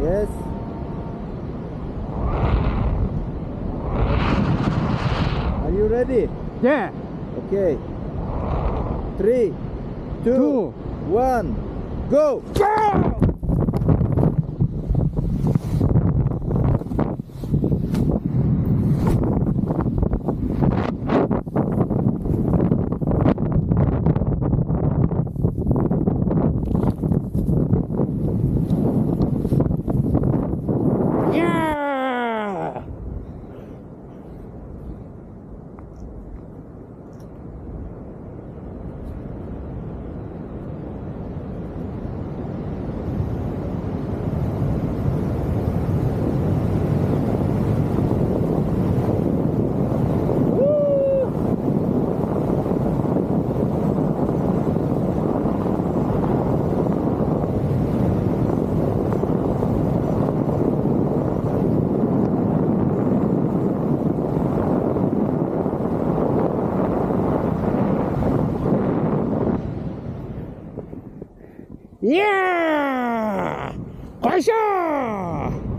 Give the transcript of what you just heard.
Yes. Are you ready? Yeah. Okay. 3, 2, Two. 1, go! Yeah. Yeah! Kasha!